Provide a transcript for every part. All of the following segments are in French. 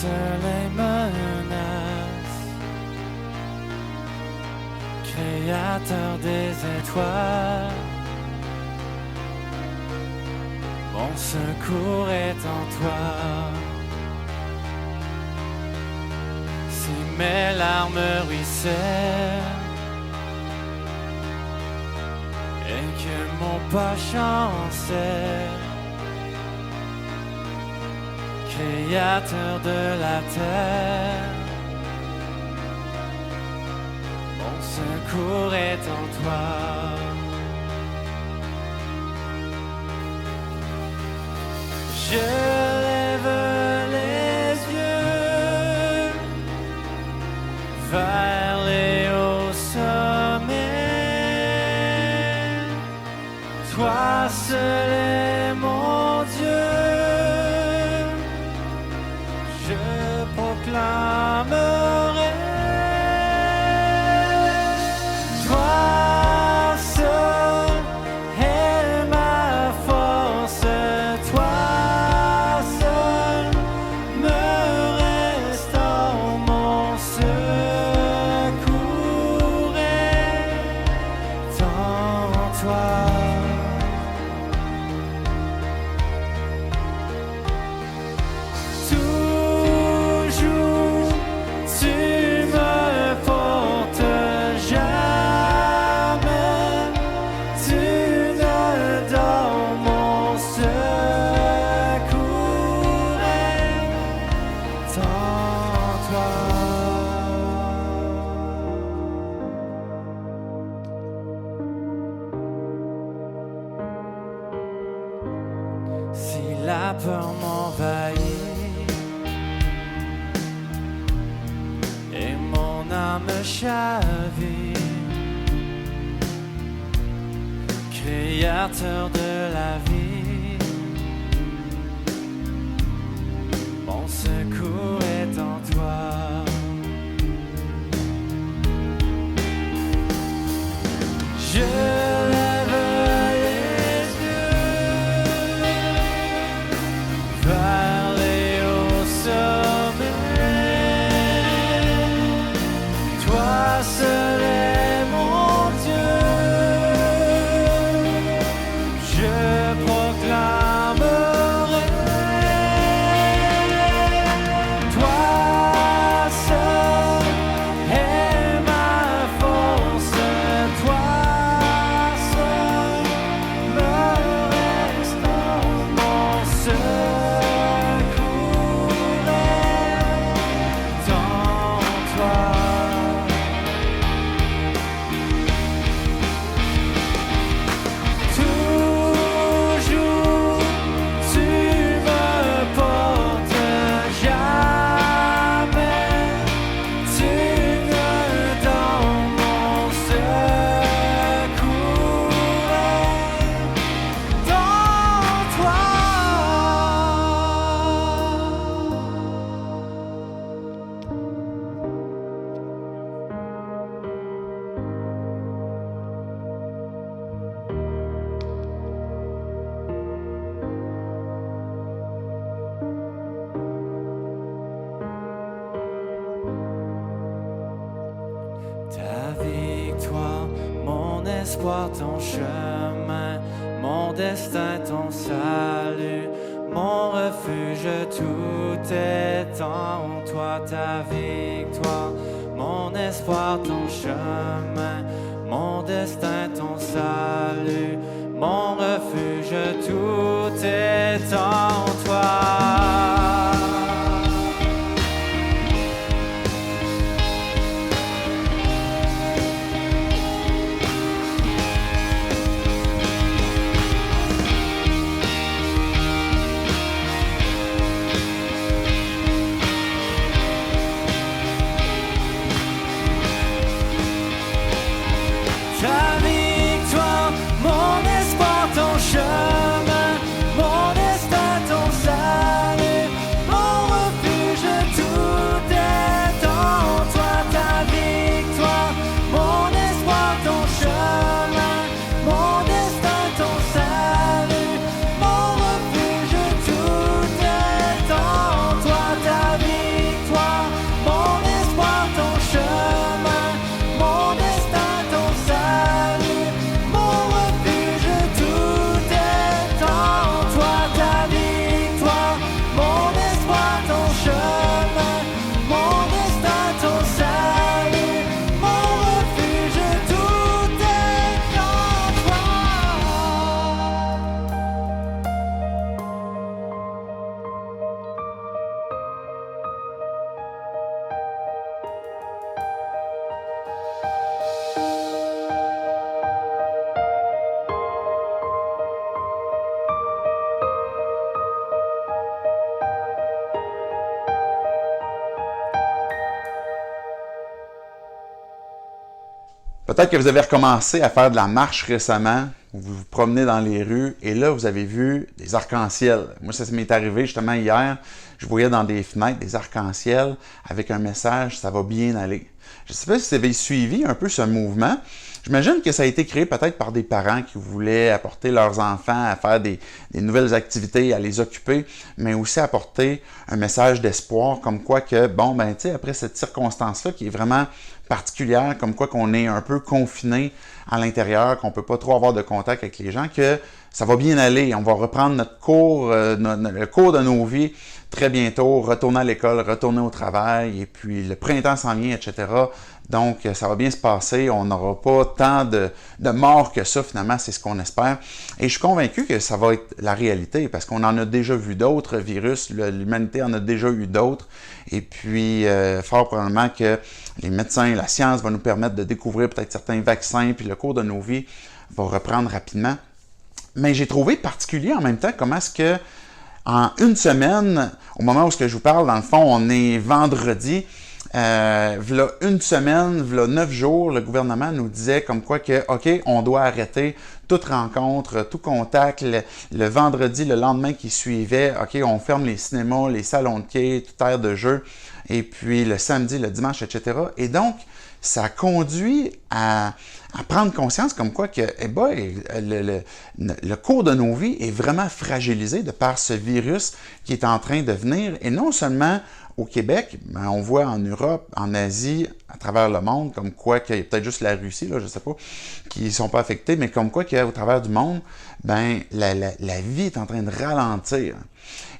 soleil menace, créateur des étoiles, mon secours est en toi. Si mes larmes ruissellent et que mon pas chancelle, Créateur de la terre, mon secours est en toi. Je lève les yeux vers les hauts sommets. Toi seul est mon Dieu. Je proclamerai, toi seul est ma force, toi seul me restaure, mon secours est en toi. Si la peur m'envahit et mon âme chavire, Créateur de la vie, mon secours est en toi. Je lève les yeux vers les hauts sommets. Toi seul est mon Dieu. Je proclamerai, toi seul est ma force, toi seul me restaure, mon secours est en toi. Toujours tu me portes, jamais tu ne donnes, mon secours est en toi. Ta victoire, mon espoir, ton chemin, mon destin, ton salut, mon refuge, tout est en toi. Ta victoire, mon espoir, ton chemin, mon destin, ton salut, mon refuge, tout est en toi. Ta victoire, mon espoir, ton chemin, mon destin, Peut-être que vous avez recommencé à faire de la marche récemment, vous vous promenez dans les rues et là, vous avez vu des arcs-en-ciel. Moi, ça m'est arrivé justement hier. Je voyais dans des fenêtres des arcs-en-ciel avec un message « Ça va bien aller ». Je ne sais pas si vous avez suivi un peu ce mouvement. J'imagine que ça a été créé peut-être par des parents qui voulaient apporter leurs enfants à faire des nouvelles activités, à les occuper, mais aussi apporter un message d'espoir, comme quoi que, bon, ben, tu sais, après cette circonstance-là qui est vraiment particulière, comme quoi qu'on est un peu confiné à l'intérieur, qu'on ne peut pas trop avoir de contact avec les gens, que ça va bien aller. On va reprendre notre cours, le cours de nos vies très bientôt, retourner à l'école, retourner au travail, et puis le printemps s'en vient, etc. Donc, ça va bien se passer. On n'aura pas tant de morts que ça, finalement, c'est ce qu'on espère. Et je suis convaincu que ça va être la réalité, parce qu'on en a déjà vu d'autres virus, l'humanité en a déjà eu d'autres. Et puis, fort probablement que les médecins, la science va nous permettre de découvrir peut-être certains vaccins, puis le cours de nos vies va reprendre rapidement. Mais j'ai trouvé particulier en même temps comment est-ce que, en une semaine, au moment où je vous parle, dans le fond, on est vendredi, v'là une semaine, v'là 9 jours, le gouvernement nous disait comme quoi que, OK, on doit arrêter toute rencontre, tout contact, le vendredi, le lendemain qui suivait, OK, on ferme les cinémas, les salons de quai, toute aire de jeu, et puis le samedi, le dimanche, etc. Et donc, ça conduit à prendre conscience comme quoi que le cours de nos vies est vraiment fragilisé de par ce virus qui est en train de venir, et non seulement au Québec, mais on voit en Europe, en Asie, à travers le monde, comme quoi qu'il y a peut-être juste la Russie, là, je ne sais pas, qui ne sont pas affectés, mais comme quoi qu'au travers du monde, ben la vie est en train de ralentir.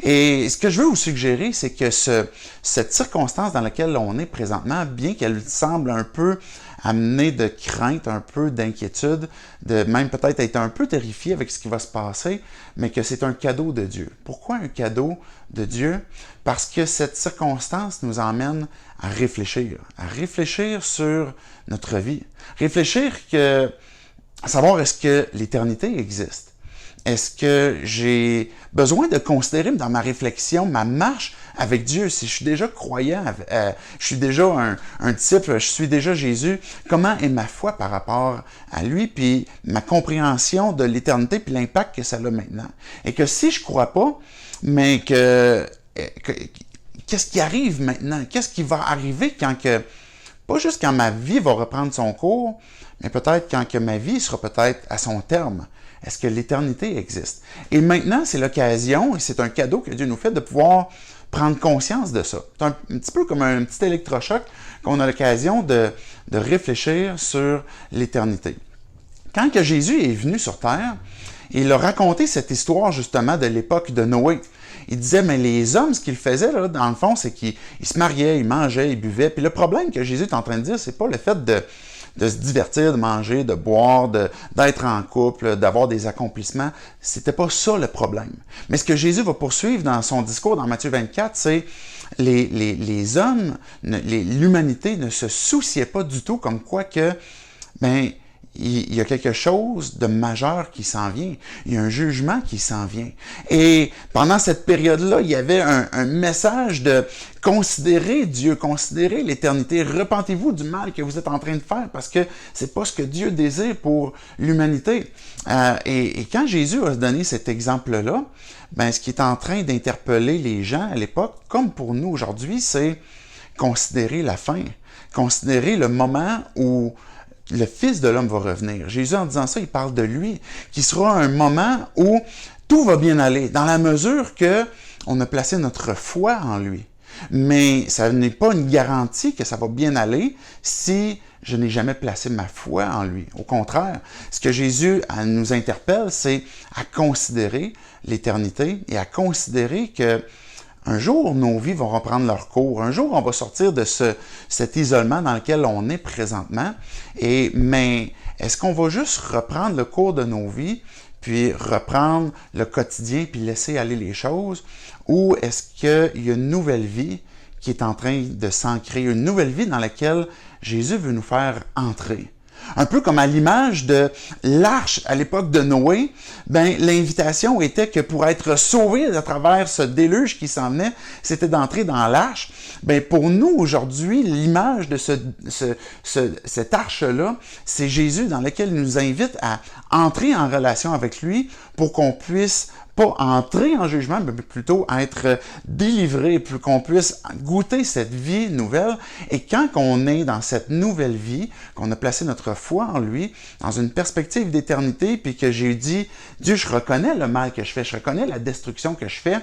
Et ce que je veux vous suggérer, c'est que cette circonstance dans laquelle on est présentement, bien qu'elle semble un peu amener de crainte, un peu d'inquiétude, de même peut-être être un peu terrifié avec ce qui va se passer, mais que c'est un cadeau de Dieu. Pourquoi un cadeau de Dieu? Parce que cette circonstance nous emmène à réfléchir sur notre vie, à savoir est-ce que l'éternité existe? Est-ce que j'ai besoin de considérer dans ma réflexion, ma marche avec Dieu, si je suis déjà croyant, je suis déjà un disciple, je suis déjà Jésus, comment est ma foi par rapport à lui, puis ma compréhension de l'éternité, puis l'impact que ça a maintenant. Et que si je ne crois pas, mais qu'est-ce qui arrive maintenant? Qu'est-ce qui va arriver pas juste quand ma vie va reprendre son cours, mais peut-être quand que ma vie sera peut-être à son terme. Est-ce que l'éternité existe? Et maintenant, c'est l'occasion, et c'est un cadeau que Dieu nous fait, de pouvoir prendre conscience de ça. C'est un petit peu comme un petit électrochoc qu'on a l'occasion de réfléchir sur l'éternité. Quand que Jésus est venu sur terre, il a raconté cette histoire justement de l'époque de Noé. Il disait, mais les hommes, ce qu'ils faisaient, là, dans le fond, c'est qu'ils se mariaient, ils mangeaient, ils buvaient. Puis le problème que Jésus est en train de dire, c'est pas le fait de se divertir, de manger, de boire, d'être en couple, d'avoir des accomplissements. C'était pas ça le problème. Mais ce que Jésus va poursuivre dans son discours dans Matthieu 24, c'est les hommes, l'humanité ne se souciait pas du tout comme quoi que, ben, il y a quelque chose de majeur qui s'en vient. Il y a un jugement qui s'en vient. Et pendant cette période-là, il y avait un message de considérer Dieu, considérer l'éternité. Repentez-vous du mal que vous êtes en train de faire parce que c'est pas ce que Dieu désire pour l'humanité. Et quand Jésus a donné cet exemple-là, ben, ce qui est en train d'interpeller les gens à l'époque, comme pour nous aujourd'hui, c'est considérer la fin. Considérer le moment où le Fils de l'homme va revenir. Jésus, en disant ça, il parle de lui, qui sera un moment où tout va bien aller, dans la mesure qu'on a placé notre foi en lui. Mais ça n'est pas une garantie que ça va bien aller si je n'ai jamais placé ma foi en lui. Au contraire, ce que Jésus nous interpelle, c'est à considérer l'éternité et à considérer que un jour, nos vies vont reprendre leur cours. Un jour, on va sortir de cet isolement dans lequel on est présentement. Mais est-ce qu'on va juste reprendre le cours de nos vies, puis reprendre le quotidien, puis laisser aller les choses? Ou est-ce qu'il y a une nouvelle vie qui est en train de s'ancrer, une nouvelle vie dans laquelle Jésus veut nous faire entrer? Un peu comme à l'image de l'arche à l'époque de Noé, ben l'invitation était que pour être sauvé à travers ce déluge qui s'en venait, c'était d'entrer dans l'arche. Ben pour nous aujourd'hui, l'image de cette arche-là, c'est Jésus dans lequel il nous invite à entrer en relation avec lui pour qu'on puisse pas entrer en jugement, mais plutôt être délivré, pour qu'on puisse goûter cette vie nouvelle. Et quand on est dans cette nouvelle vie, qu'on a placé notre foi en lui, dans une perspective d'éternité, puis que j'ai dit, Dieu, je reconnais le mal que je fais, je reconnais la destruction que je fais,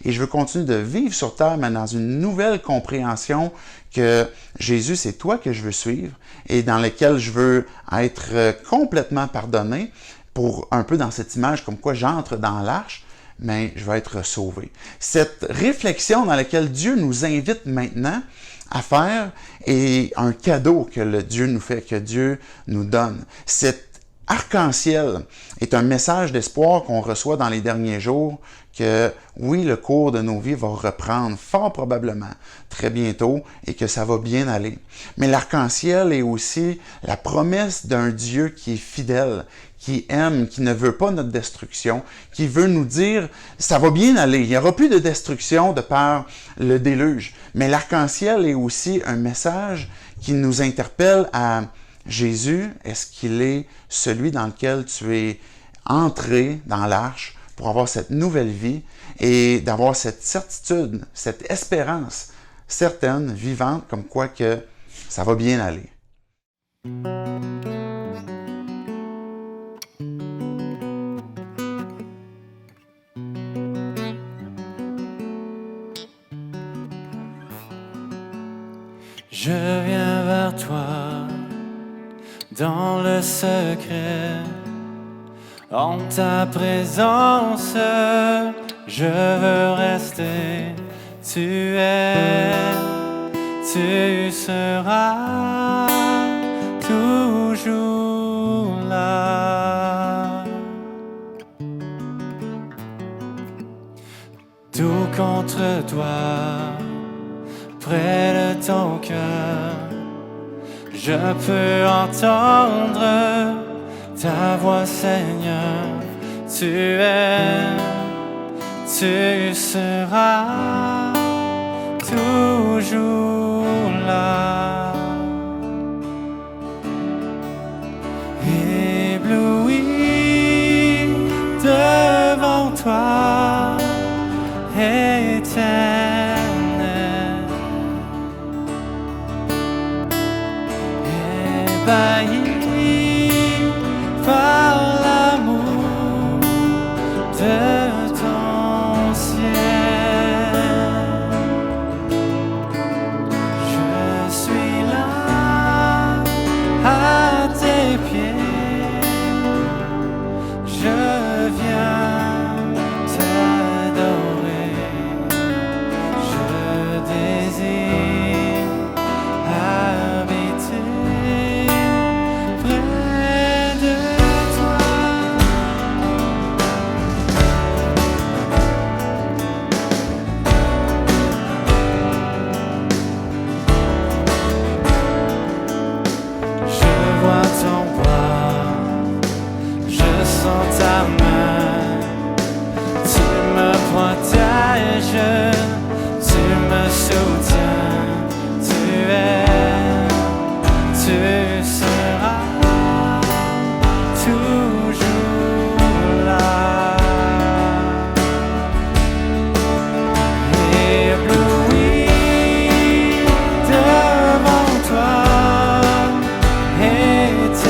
et je veux continuer de vivre sur terre, mais dans une nouvelle compréhension que Jésus, c'est toi que je veux suivre, et dans lequel je veux être complètement pardonné, pour un peu dans cette image comme quoi j'entre dans l'arche, mais je vais être sauvé. Cette réflexion dans laquelle Dieu nous invite maintenant à faire est un cadeau que Dieu nous fait, que Dieu nous donne. Cet arc-en-ciel est un message d'espoir qu'on reçoit dans les derniers jours, que oui, le cours de nos vies va reprendre fort probablement très bientôt et que ça va bien aller. Mais l'arc-en-ciel est aussi la promesse d'un Dieu qui est fidèle, qui aime, qui ne veut pas notre destruction, qui veut nous dire ça va bien aller, il n'y aura plus de destruction de par le déluge. Mais l'arc-en-ciel est aussi un message qui nous interpelle à Jésus, est-ce qu'il est celui dans lequel tu es entré dans l'arche pour avoir cette nouvelle vie et d'avoir cette certitude, cette espérance certaine, vivante, comme quoi que ça va bien aller. Je viens vers toi dans le secret, en ta présence, je veux rester. Tu seras toujours là. Tout contre toi, près de ton cœur, je peux entendre ta voix, Seigneur. Tu seras toujours là. Ébloui devant toi, éternel, ébahi par l'amour de ton ciel. Je suis là à tes pieds, je viens t'adorer, je désire habiter près de toi. Je vois ton bras, je sens ta main, tu me protèges, tu me soutiens, tu seras toujours là. Ébloui devant toi, éternel,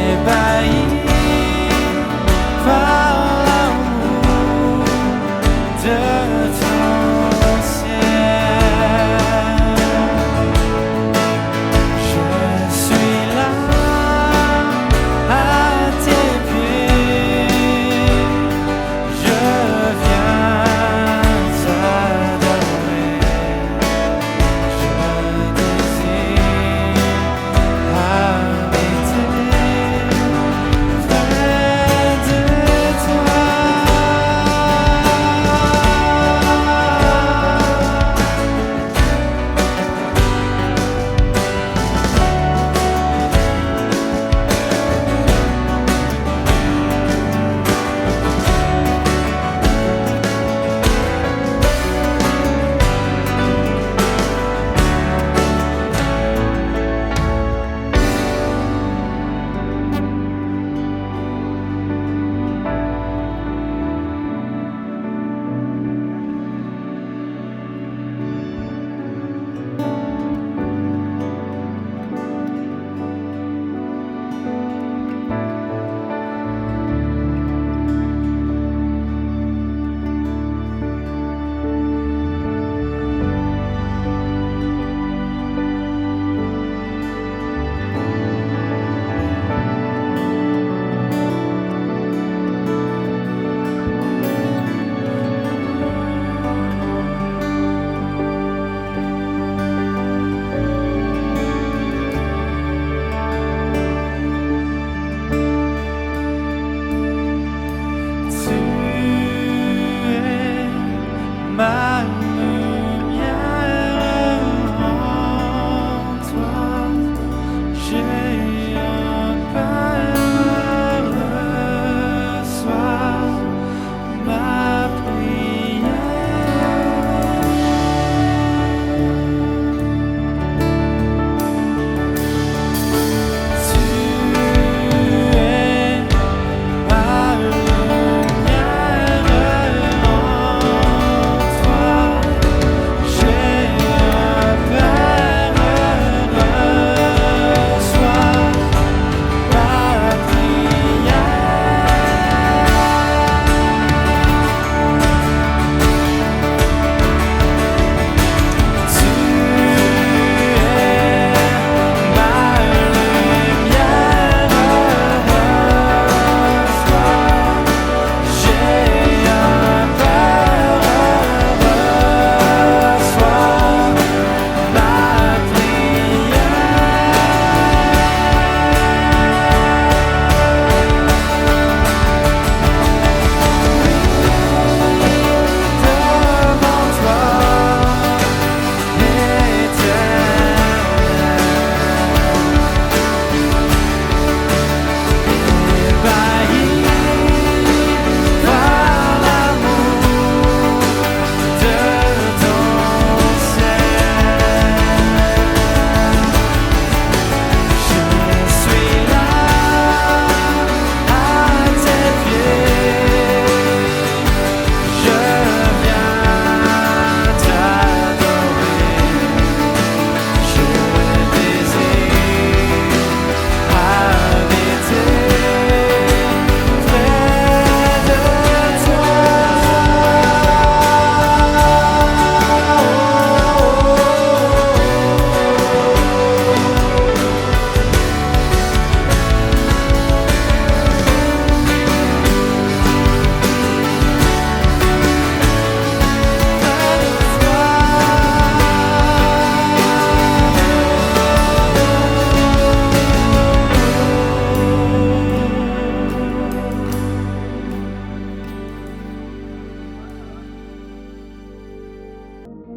ébahi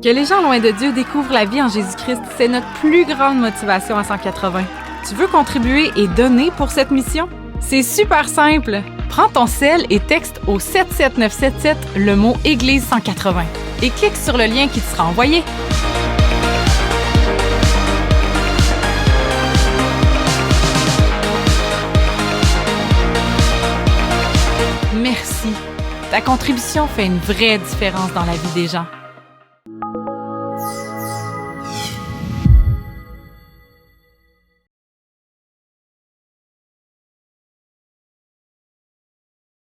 Que les gens loin de Dieu découvrent la vie en Jésus-Christ, c'est notre plus grande motivation à 180. Tu veux contribuer et donner pour cette mission? C'est super simple. Prends ton sel et texte au 77977 le mot Église 180 et clique sur le lien qui te sera envoyé. Merci. Ta contribution fait une vraie différence dans la vie des gens.